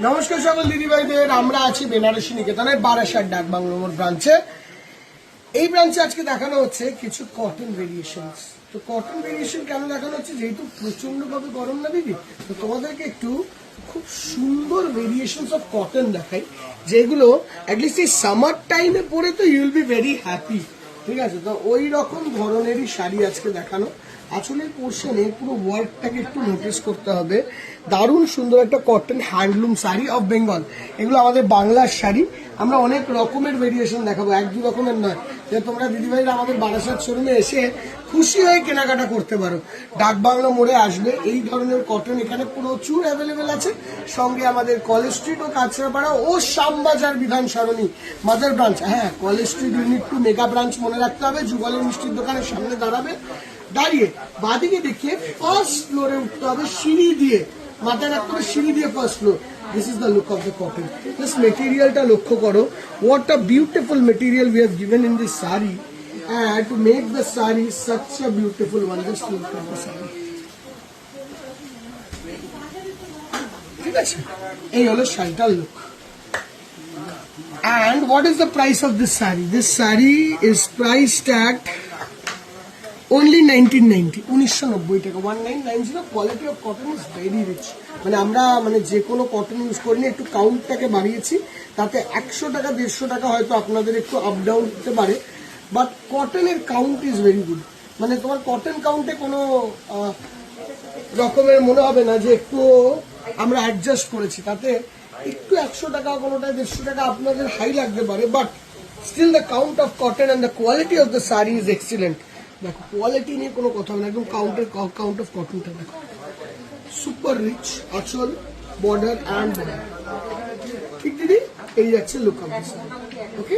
নমস্কার সকল দিদিভাইদের, আমরা আছি বেনারসি নিকেতনের বারাসাত ডাক বাংলো মোড় ব্রাঞ্চে। এই ব্রাঞ্চে আজকে দেখানো হচ্ছে কিছু কটন ভেরিয়েশনস। তো কটন ভেরিয়েশন কেন দেখানো হচ্ছে, যেহেতু প্রচন্ড ভাবে গরম না দিদি, তো তোমাদেরকে একটু খুব সুন্দর ভেরিয়েশনস অফ কটন দেখাই, যেগুলো অ্যাটলিস্ট এই সামার টাইমে পরে তো you will be very happy. ঠিক আছে, তো ওই রকম ধরনেরই শাড়ি আজকে দেখানো। আঁচলের পোর্শনে পুরো ওয়ার্কটাকে একটু নোটিস করতে হবে। দারুণ সুন্দর একটা cotton handloom sari of Bengal. এগুলো আমাদের বাংলার শাড়ি। আমরা অনেক রকমের ভেরিয়েশন দেখাবো, এক দু রকমের নয়, যে তোমরা দিদিভাইরা আমাদের বারাসাত শোরুমে এসে খুশি হয়ে কেনাকাটা করতে পারো। ডাক বাংলো মোড়ে আসবে, এই ধরনের কটন এখানে প্রচুর অ্যাভেলেবেল আছে। সঙ্গে আমাদের কলেজ স্ট্রিট ও কাঁচরাপাড়া ও শ্যামবাজার বিধান সরণি মাদার ব্রাঞ্চ। হ্যাঁ, college street unit 2 mega branch মনে রাখতে হবে। যুগলের মিষ্টির দোকানের সামনে দাঁড়িয়ে বাদিকে দেখিয়ে ফার্স্ট ফ্লোরে উঠতে হবে সিঁড়ি দিয়ে, মাথায় রাখতে হবে সিঁড়ি দিয়ে first floor. This is the look of the cotton. Just মেটেরিয়ালটা লক্ষ্য করো, what a beautiful material we have given in this sari, and to make the saree such a beautiful one. Just look at the saree. ঠিক আছে, এই হলো শাড়িটার look. And what is the price of this saree? This saree is priced at only 1990, 1990 টাকা, 1990। Quality of cotton is very rich. মানে আমরা যে কোনো কটন ইউজ করিনি, একটু কাউন্টটাকে বাড়িয়েছি, তাতে 100 টাকা 150 টাকা হয়তো আপনাদের একটু আপ ডাউন হতে পারে, বাট কটনের কাউন্ট ইজ ভেরি গুড। মানে তোমার কটন কাউন্টে কোনো রকমের মনে হবে না যে একটু আমরা অ্যাডজাস্ট করেছি, তাতে একটু 100 টাকা কোনোটা 150 টাকা আপনাদের হাই লাগতে পারে, but still the count of cotton and the quality of the sari is excellent. দেখো, কোয়ালিটি নিয়ে কোনো কথা হবে না, একদম কাউন্ট অফ কটনটা দেখো, সুপার রিচ আঁচল, বর্ডার অ্যান্ড বর্ডার। ঠিক দিদি, এই যাচ্ছে look of the sari. Okay,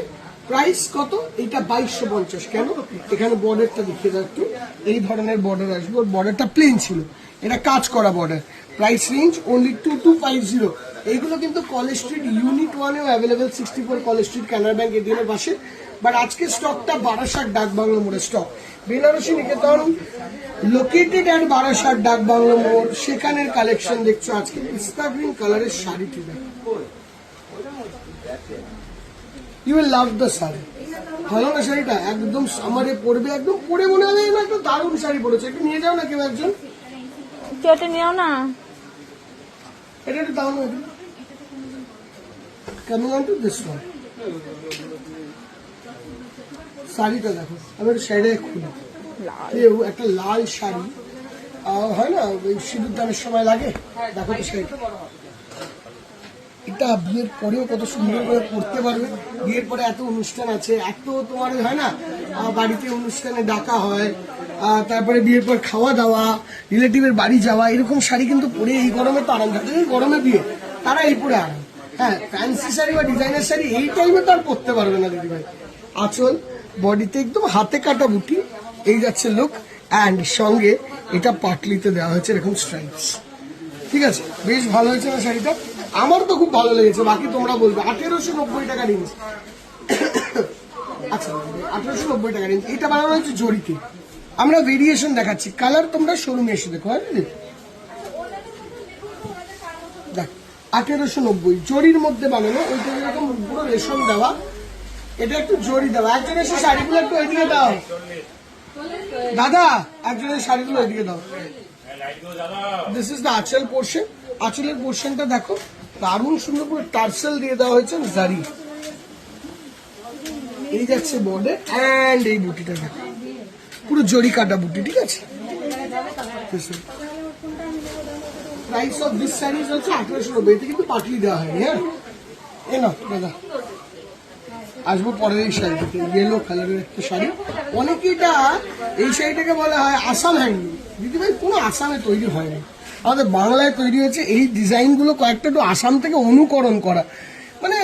price কত? এটা 2250। কেন? এখানে বর্ডারটা দেখিয়ে দাও একটু, এই ধরনের বর্ডার আসবে, ওর বর্ডারটা প্লেন ছিল, এটা কাজ করা বর্ডার। Price range only 2250। এইগুলো কিন্তু কলেজ স্ট্রিট ইউনিট 1-এও available, 64 college street Canara bank এদিনের পাশে। বাট আজকে স্টকটা বারাসাত ডাক বাংলো মোড়ের স্টক। বেনারসি নিকেতন লোকেটেড অ্যাট বারাসাত ডাক বাংলো মোড়, সেখানের কালেকশন দেখছো। আজকে পিস্তা গ্রিন কালারের শাড়িটি দেখো, you will love the sari. ভালো না শাড়িটা? একদম সামারে পরবে, একদম পরে মনে হবে একটা দারুণ শাড়ি পরেছে। একটু নিয়ে যাও না কেউ একজন, কেটে নিও না, এটা একটু দাও না। Coming on to this one, শাড়িটা দেখো। আমি একটু শাড়িটা খুলি, একটা লাল শাড়ি হয় না, ওই সিঁদুর দানের সময় লাগে। দেখো তো শাড়িটা, এটা বিয়ের পরেও কত সুন্দর করে পড়তে পারবে। বিয়ের পরে এত অনুষ্ঠান আছে, এত তোমার হয় না, বাড়িতে অনুষ্ঠানে ডাকা হয়, তারপরে বিয়ের পর খাওয়া দাওয়া, রিলেটিভের বাড়ি যাওয়া, এরকম শাড়ি কিন্তু পরে এই গরমে তো আরাম। যাদের গরমে বিয়ে, তারা এই পরে আরাম। হ্যাঁ, ফ্যান্সি শাড়ি বা ডিজাইনার শাড়ি এই টাইমে তো আর পরতে পারবে না দিদিভাই। আঁচল, বডিতে একদম হাতে কাটা বুটি, এই যাচ্ছে লুক। অ্যান্ড সঙ্গে এটা পাটলিতে দেওয়া হয়েছে এরকম স্ট্রাইপস। ঠিক আছে, বেশ ভালো হয়েছে না শাড়িটা? আমার তো খুব ভালো লেগেছে, বাকি তোমরা বলবে। 1890 টাকা রেঞ্জ। আচ্ছা, 1890 টাকা রেঞ্জ। এটা বানানো হয়েছে জরিতে। আমরা ভেরিয়েশন দেখাচ্ছি, কালার তোমরা শোরুমে এসে দেখো। হ্যাঁ দিদি, দেখ 1890 জরির মধ্যে বানানো। ওইটা এরকম পুরো রেশম দেওয়া, এটা একটু জরি দেওয়া। একজন এসে শাড়িগুলো একটু ওইদিকে দাও দাদা, একজনের শাড়িগুলো ওইদিকে দাও। দিস ইজ দ্য আঁচল পোর্শন। আঁচলের পোর্শনটা দেখো, দারুণ সুন্দর করে টার্সেল দিয়ে দেওয়া হয়েছে জারি। এই যাচ্ছে বর্ডার, অ্যান্ড এই বুটিটা দেখো, পুরো জরি কাটা বুটি। ঠিক আছে, প্রাইস অফ দিস শাড়ি হচ্ছে 1890। এতে কিন্তু পাটলি দেওয়া হয়নি। হ্যাঁ, এ না দাদা, আসবো পরের এই শাড়িটাতে, ইয়েলো কালারের একটা শাড়ি। অনেকেটা এই শাড়িটাকে বলা হয় আসাম হ্যান্ডলুম। দিদিভাই, কোনো আসামে তৈরি হয়নি, আমাদের বাংলায় তৈরি হয়েছে। এই ডিজাইনগুলো কয়েকটা একটু আসাম থেকে অনুকরণ করা। মানে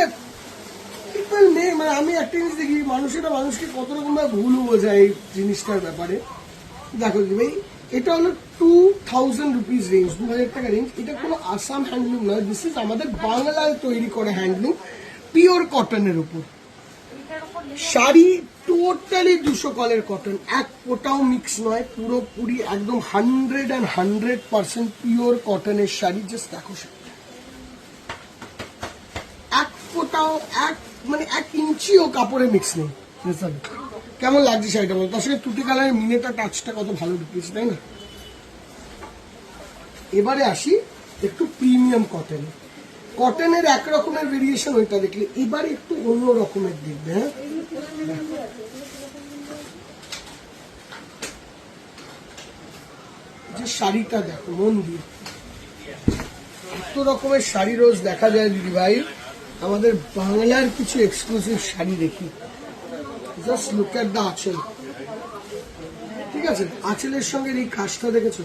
আমি একটা জিনিস দেখি, মানুষেরা মানুষকে কত রকম ভাবে ভুলও বোঝায় এই জিনিসটার ব্যাপারে। দেখো দিদিভাই, এটা হলো 2000 রুপিস রেঞ্জ, 2000 টাকা রেঞ্জ। এটা কোনো আসাম হ্যান্ডলুম নয়, দিস ইজ আমাদের বাংলায় তৈরি করা হ্যান্ডলুম, পিওর কটনের উপর শাড়ি। টোটালি 200 কলের কটন, এক ফোটাও মিক্স নয়, পুরোপুরি একদম 100% পিওর কটনের শাড়ি। জাস্ট দেখো, ফোঁটাও এক ইঞ্চিও কাপড়ে মিক্স নেই। কেমন লাগছে শাড়িটা বলো? তার সঙ্গে তুটি কালারের মিনেটা টাচটা কত ভালো ঢুকিয়েছে, তাই না? এবারে আসি একটু প্রিমিয়াম কটনে। কটনের এক রকমের ভেরিয়েশন ওইটা দেখলে, এবারে একটু অন্য রকমের দেখবে। হ্যাঁ, যে শাড়িটা দেখো মন দিয়ে, এত রকমের শাড়ি রোজ দেখা যায় দিদি ভাই। আমাদের বাংলার কিছু এক্সক্লুসিভ শাড়ি দেখি। জাস্ট লুক এট দ্য আঁচল, ঠিক আছে? আঁচলের সঙ্গে এই কাজটা দেখেছো?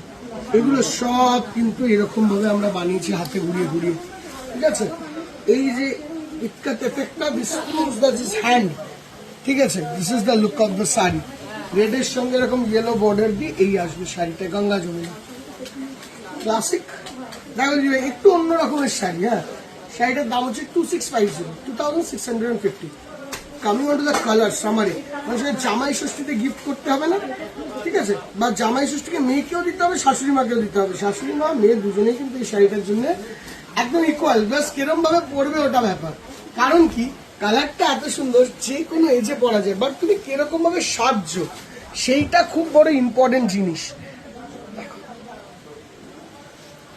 এগুলো সব কিন্তু এরকম ভাবে আমরা বানিয়েছি হাতে ঘুরিয়ে ঘুরিয়ে, ঠিক আছে? এই যে ইটকাট এফেক্টটা, this proves that this hand, ঠিক আছে? This is the look of the sari. রেডের সঙ্গে এরকম ইয়েলো বর্ডার দিয়ে এই আসবে শাড়িটা, গঙ্গা যমুনা ক্লাসিক। দেখো দিদি ভাই, একটু অন্য রকমের শাড়ি। হ্যাঁ, শাড়িটার দাম হচ্ছে 2650, 2650। Coming on to the colour সামারে, মানে সেটা জামাই ষষ্ঠীতে গিফট করতে হবে না, ঠিক আছে? বা জামাই ষষ্ঠীকে মেয়েকেও দিতে হবে, শাশুড়ি মাকেও দিতে হবে। শাশুড়ি মা মেয়ে দুজনেই কিন্তু এই শাড়িটার জন্য একদম ইকুয়াল। প্লাস কিরম ভাবে পরবে ওটা ব্যাপার। কারণ কি, কালারটা এত সুন্দর, যে কোনো এজে পরা যায়, বাট তুমি কিরকম ভাবে সাজছো সেইটা খুব বড় ইম্পর্টেন্ট জিনিস।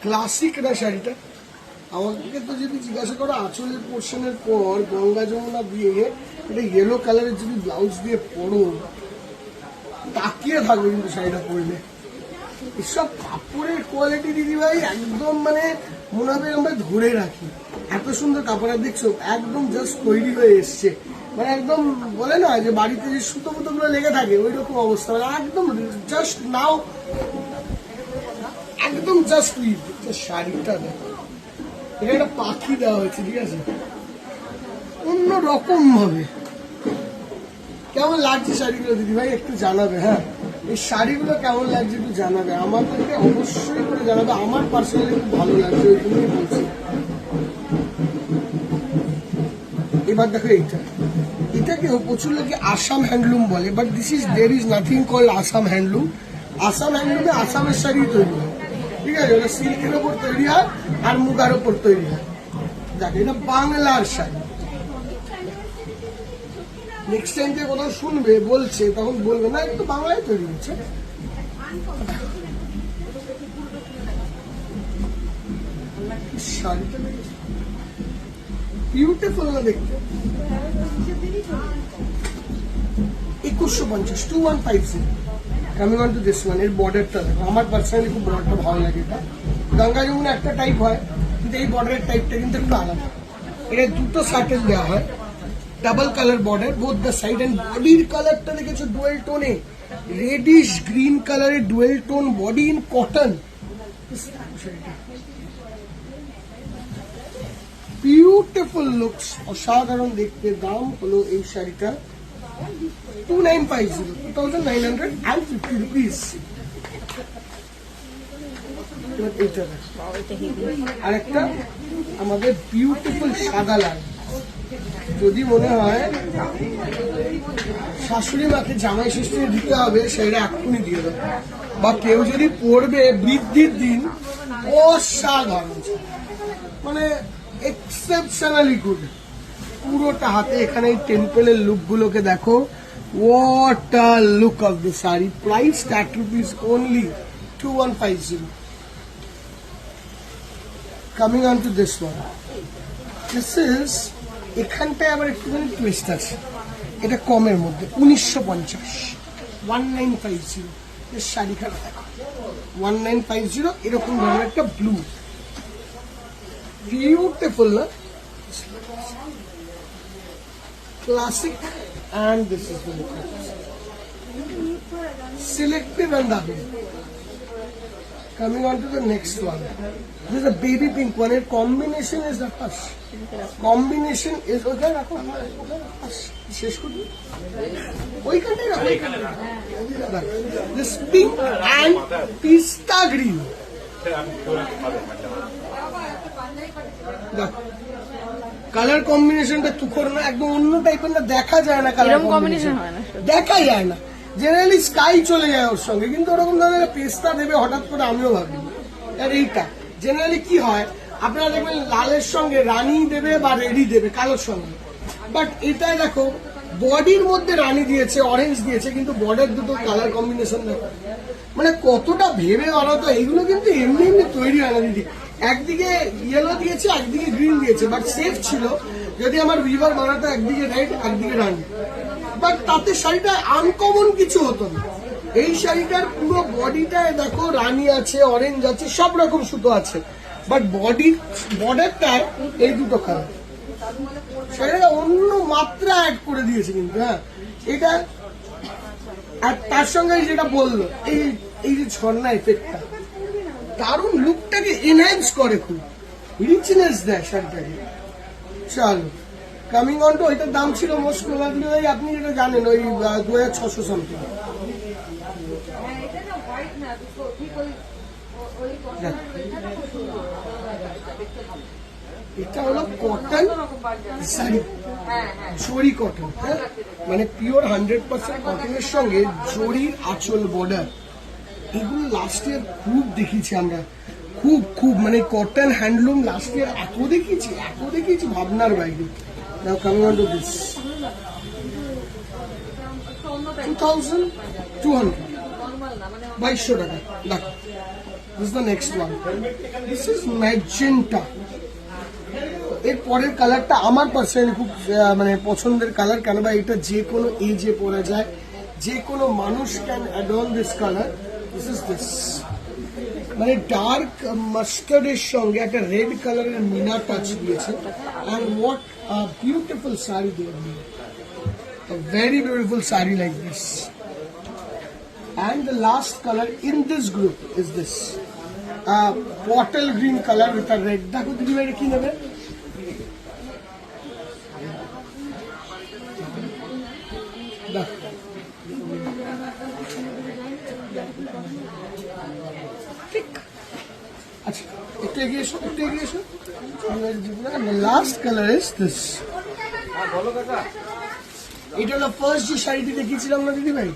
ক্লাসিক না শাড়িটা? আমাকে তো যদি জিজ্ঞাসা করো আঁচলের পোর্শনের পর গঙ্গা যমুনা দিয়ে এটা ইয়েলো কালারের যদি ব্লাউজ দিয়ে পরো, তাকিয়ে থাকবে কিন্তু শাড়িটা পরলে। এসব কাপড়ের কোয়ালিটি দিদি ভাই একদম মানে মনে হবে আমরা ধরে রাখি। এত সুন্দর কাপড়, আর দেখছো একদম জাস্ট তৈরি হয়ে এসছে, মানে একদম বলে না যে বাড়িতে যে সুতো ফুতো গুলো লেগে থাকে ওই রকম অবস্থা, মানে একদম জাস্ট নাও, একদম জাস্ট উইথ শাড়িটা দেখো। এটা একটা পাখি দেওয়া হয়েছে, ঠিক আছে? অন্য রকম ভাবে কেমন লাগছে শাড়িগুলো দিদি ভাই একটু জানাবে। হ্যাঁ, এই শাড়িগুলো কেমন লাগছে একটু জানাবে, আমাদেরকে অবশ্যই করে জানাবে। আমার পার্সোনালি খুব ভালো লাগছে, ওই জন্যই বলছি। এবার দেখো এটাকেও প্রচুর লোকে আসাম হ্যান্ডলুম বলে, but this is there is nothing called Assam handloom. Assam হ্যান্ডলুমে আসামের শাড়ি তৈরি হয়, ঠিক আছে? ওটা সিল্কের ওপর তৈরি হয় আর মুগার ওপর তৈরি হয়। দেখো এটা বাংলার শাড়ি। নেক্সট টাইম যে কোথাও শুনবে বলছে, তখন বলবে না এটা তো বাংলায় তৈরি হচ্ছে। শাড়িটা বিউটিফুল না দেখতে? 2150, 2150। Coming on to this one, এর বর্ডারটা দেখো। আমার পার্সোনালি খুব বর্ডারটা ভালো লাগে। এটা গঙ্গা যমুনা একটা টাইপ হয়, কিন্তু এই বর্ডারের টাইপটা কিন্তু একটু আলাদা। এটা দুটো সার্টেল দেওয়া হয়, double colour border both the side. And বডির কালারটা দেখেছো ডুয়েল টোনে, রেডিশ গ্রিন কালারের dual tone body in cotton. Beautiful looks, অসাধারণ দেখতে। দাম হলো এই শাড়িটা 2950, 2950 রুপিস। আরেকটা আমাদের বিউটিফুল সাদা লাল। যদি মনে হয় শাশুড়ি মাকে জামাই ষষ্ঠী দিতে হবে, সেটা এক্ষুনি দিয়ে দেবে। বা কেউ যদি পড়বে বৃদ্ধির দিন, অসাধারণ, মানে এক্সেপশনালি গুড। পুরোটা হাতে এখানে এই টেম্পলের লুক গুলোকে দেখো। What a look of the sari. Price ₹100 only, 2150। Coming on to this one, this is, এখানটায় আবার একটুখানি টুইস্ট আছে। এটা কমের মধ্যে 1950, 1950। এর শাড়িখানা দেখো 1950, এরকম ধরনের একটা ব্লু, বিউটিফুল না? Classic, and this is the look. Selective and double. Coming on to the next one. This is a baby pink one. Its combination is the first. Combination is okay. Rakho. Shesh kudi. Oi kante rakho. This pink and pista green. Colour কম্বিনেশনটা তুখর না, একদম অন্য টাইপের না, দেখা যায় না। Colour combination হয় না, দেখা যায় না। জেনারেলি স্কাই চলে যায় ওর সঙ্গে, কিন্তু ওরকম ধরনের পেস্তা দেবে হঠাৎ করে আমিও ভাবি। আর এইটা জেনারেলি কি হয়, আপনারা দেখবেন লালের সঙ্গে রানী দেবে বা রেডি দেবে কালোর সঙ্গে, বাট এটাই দেখো বডির মধ্যে রানী দিয়েছে, অরেঞ্জ দিয়েছে, কিন্তু বর্ডার দুটো কালার কম্বিনেশন দেখো, মানে কতটা ভেবে বানাতো। এইগুলো কিন্তু এমনি এমনি তৈরি হয় না দিদি, একদিকে ইয়েলো দিয়েছে একদিকে গ্রিন দিয়েছে, বাট সেফ ছিল যদি আমার ভিভার বানাতো একদিকে রেড একদিকে রানী, বাট তাতে শাড়িটা আনকমন কিছু হতো না। এই শাড়িটার পুরো বডিটায় দেখো রানী আছে, অরেঞ্জ আছে, সব রকম সুতো আছে, বাট বর্ডারটায় এই দুটো কালার, শাড়িটা অন্য মাত্রা অ্যাড করে দিয়েছে কিন্তু। হ্যাঁ এটা, আর তার সঙ্গে যেটা বললো এই এই যে ঝর্ণা এফেক্টটা দারুণ লুকটাকে এনহ্যান্স করে, খুব রিচনেস দেয় শাড়িটাকে। চলো কামিং অন টু, ওইটার দাম ছিল মোস্ট প্রবাবলি ওই আপনি যেটা জানেন ওই 2600 সামথিং। এটা হলো কটন শাড়ি, জরি কটন, হ্যাঁ মানে পিওর 100% কটনের সঙ্গে জরির আঁচল বর্ডার। এগুলো লাস্ট ইয়ার খুব দেখিয়েছি আমরা, খুব খুব মানে কটন হ্যান্ডলুম লাস্ট ইয়ার এত দেখিয়েছি ভাবনার বাইরে। নাও কামিং অন টু দিস 2200, 2200 টাকা। দেখো this the next one, this is magenta. এর পরের কালারটা আমার পার্সোনালি খুব মানে পছন্দের কালার, কেন বা এটা যে কোনো এজে পরা যায়, যে কোনো মানুষ can adorn this colour. This is this, মানে ডার্ক মাস্টার্ডের সঙ্গে একটা রেড কালারের মিনা টাচ দিয়েছে, and what beautiful sari they, very beautiful sari like this. And the last color in this group is this bottle green color with a red. দেখো দিদি ভাই কি নেবে, দেখো ঠিক আচ্ছা, একটু এগিয়ে এসো, লাস্ট কালার ইজ দিস। এটা হলো ফার্স্ট যে শাড়িটি দেখিয়েছিলাম না দিদি ভাই,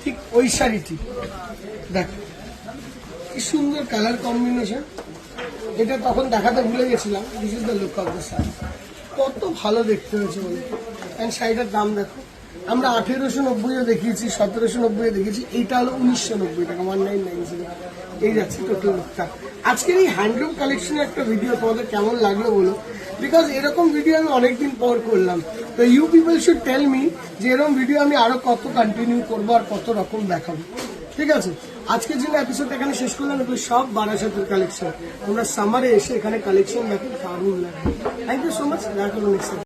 ঠিক ওই শাড়িটি। দেখ কি সুন্দর কালার কম্বিনেশন, এটা তখন দেখাতে ভুলে গেছিলাম। This is the look of the sari, কত ভালো দেখতে হয়েছে বলে। অ্যান্ড শাড়িটার দাম দেখো, আমরা 1890 দেখিয়েছি, 1790 দেখিয়েছি, এইটা হলো 1990 টাকা, 1990। এই যাচ্ছে টোটাল লুকটা। আজকের এই হ্যান্ডলুম কালেকশনের একটা ভিডিও তোমাদের কেমন লাগলো বলো, বিকজ এরকম ভিডিও আমি অনেকদিন পর করলাম। তো you people should tell me যে এরকম ভিডিও আমি আরো কত কন্টিনিউ করবো আর কত রকম দেখাবো। ঠিক আছে, আজকের জন্য এপিসোড এখানে শেষ করলাম। এগুলো সব বারাসাতের কালেকশন, তোমরা সামারে এসে এখানে কালেকশন দেখো, দারুণ লাগে। থ্যাংক ইউ সো মাচ, দেখা করবো নেক্সট।